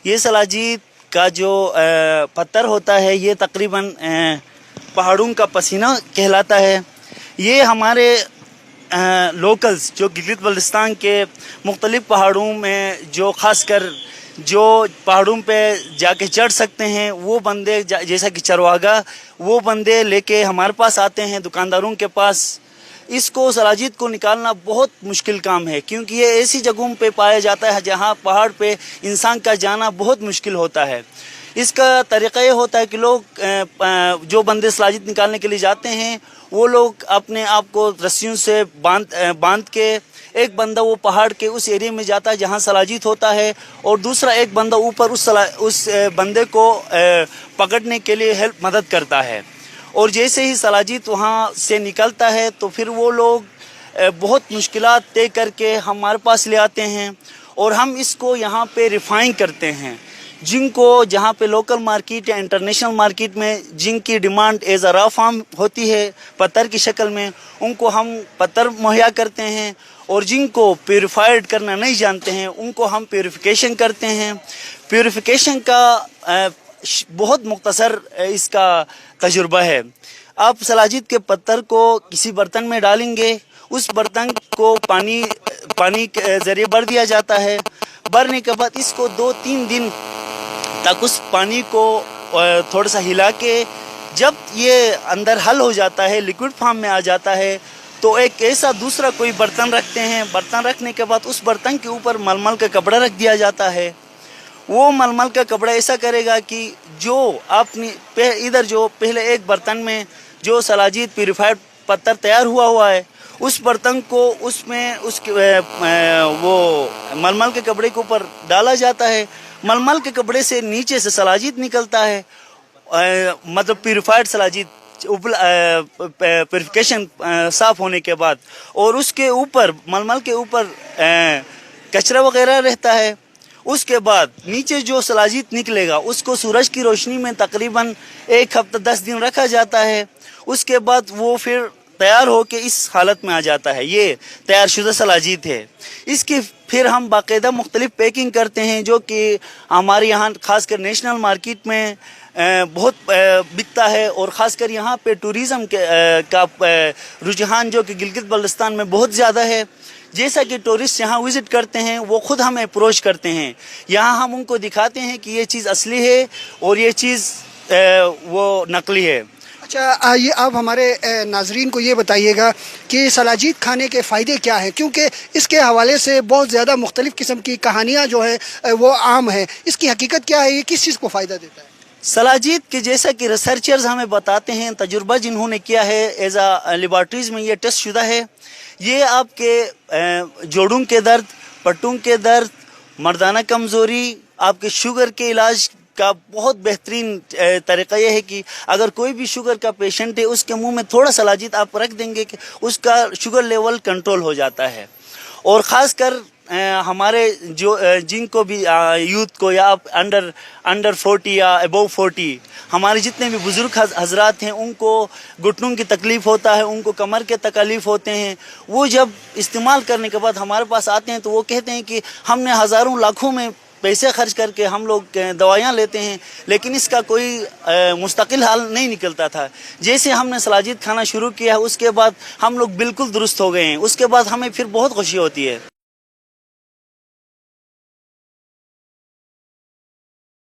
یہ سلاجید کا جو پتھر ہوتا ہے یہ تقریباً پہاڑوں کا پسینہ کہلاتا ہے. یہ ہمارے لوکلز جو گلگت بلتستان کے مختلف پہاڑوں میں جو خاص کر جو پہاڑوں پہ جا کے چڑھ سکتے ہیں وہ بندے جیسا کہ چرواگا وہ بندے لے کے ہمارے پاس آتے ہیں دکانداروں کے پاس. اس کو سلاجید کو نکالنا بہت مشکل کام ہے کیونکہ یہ ایسی جگہوں پہ پایا جاتا ہے جہاں پہاڑ پہ انسان کا جانا بہت مشکل ہوتا ہے. اس کا طریقہ یہ ہوتا ہے کہ لوگ جو بندے سلاجید نکالنے کے لیے جاتے ہیں وہ لوگ اپنے آپ کو رسیوں سے باندھ کے ایک بندہ وہ پہاڑ کے اس ایریا میں جاتا ہے جہاں سلاجید ہوتا ہے اور دوسرا ایک بندہ اوپر اس بندے کو پکڑنے کے لیے مدد کرتا ہے. اور جیسے ہی سلاجید وہاں سے نکلتا ہے تو پھر وہ لوگ بہت مشکلات طے کر کے ہمارے پاس لے آتے ہیں اور ہم اس کو یہاں پہ ریفائن کرتے ہیں. جن کو جہاں پہ لوکل مارکیٹ یا انٹرنیشنل مارکیٹ میں جن کی demand as a raw form ہوتی ہے پتھر کی شکل میں ان کو ہم پتھر مہیا کرتے ہیں اور جن کو پیوریفائڈ کرنا نہیں جانتے ہیں ان کو ہم پیوریفیکیشن کرتے ہیں. پیوریفیکیشن کا بہت مختصر اس کا تجربہ ہے. آپ سلاجید کے پتھر کو کسی برتن میں ڈالیں گے اس برتن کو پانی کے ذریعے بھر دیا جاتا ہے. بھرنے کے بعد اس کو 2-3 دن تک اس پانی کو تھوڑا سا ہلا کے جب یہ اندر حل ہو جاتا ہے لیکوڈ فارم میں آ جاتا ہے تو ایک ایسا دوسرا کوئی برتن رکھتے ہیں. برتن رکھنے کے بعد اس برتن کے اوپر ململ کا کپڑا رکھ دیا جاتا ہے. وہ ململ کا کپڑا ایسا کرے گا کہ جو آپ نے ادھر جو پہلے ایک برتن میں جو سلاجید پیوریفائڈ پتھر تیار ہوا ہے اس برتن کو اس میں وہ ململ کے کپڑے کے اوپر ڈالا جاتا ہے. ململ کے کپڑے سے نیچے سے سلاجید نکلتا ہے مطلب پیوریفائڈ سلاجید پیوریفیکیشن صاف ہونے کے بعد اور اس کے اوپر ململ کے اوپر کچرا وغیرہ رہتا ہے. اس کے بعد نیچے جو سلاجید نکلے گا اس کو سورج کی روشنی میں تقریباً 1 ہفتہ 10 دن رکھا جاتا ہے. اس کے بعد وہ پھر تیار ہو کے اس حالت میں آ جاتا ہے. یہ تیار شدہ سلاجید ہے. اس کی پھر ہم باقاعدہ مختلف پیکنگ کرتے ہیں جو کہ ہمارے یہاں خاص کر نیشنل مارکیٹ میں بہت بکتا ہے اور خاص کر یہاں پہ ٹوریزم کا رجحان جو کہ گلگت بلتستان میں بہت زیادہ ہے. جیسا کہ ٹورسٹ یہاں وزٹ کرتے ہیں وہ خود ہمیں اپروچ کرتے ہیں. یہاں ہم ان کو دکھاتے ہیں کہ یہ چیز اصلی ہے اور یہ چیز وہ نقلی ہے. اچھا، یہ آپ ہمارے ناظرین کو یہ بتائیے گا کہ سلاجید کھانے کے فائدے کیا ہیں کیونکہ اس کے حوالے سے بہت زیادہ مختلف قسم کی کہانیاں جو ہے وہ عام ہیں. اس کی حقیقت کیا ہے؟ یہ کس چیز کو فائدہ دیتا ہے؟ سلاجید کے جیسا کہ ریسرچرز ہمیں بتاتے ہیں تجربہ جنہوں نے کیا ہے ایز اے لیبارٹریز میں یہ ٹیسٹ شدہ ہے. یہ آپ کے جوڑوں کے درد پٹوں کے درد مردانہ کمزوری آپ کے شوگر کے علاج کا بہت بہترین طریقہ یہ ہے کہ اگر کوئی بھی شوگر کا پیشنٹ ہے اس کے منہ میں تھوڑا سلاجید آپ رکھ دیں گے کہ اس کا شوگر لیول کنٹرول ہو جاتا ہے. اور خاص کر ہمارے جو جن کو بھی یوتھ کو یا انڈر 40 یا ابو 40 ہمارے جتنے بھی بزرگ حضرات ہیں ان کو گھٹنوں کی تکلیف ہوتا ہے ان کو کمر کے تکلیف ہوتے ہیں وہ جب استعمال کرنے کے بعد ہمارے پاس آتے ہیں تو وہ کہتے ہیں کہ ہم نے ہزاروں لاکھوں میں پیسے خرچ کر کے ہم لوگ دوائیاں لیتے ہیں لیکن اس کا کوئی مستقل حل نہیں نکلتا تھا. جیسے ہم نے سلاجید کھانا شروع کیا ہے اس کے بعد ہم لوگ بالکل درست ہو گئے ہیں. اس کے بعد ہمیں پھر بہت خوشی ہوتی ہے.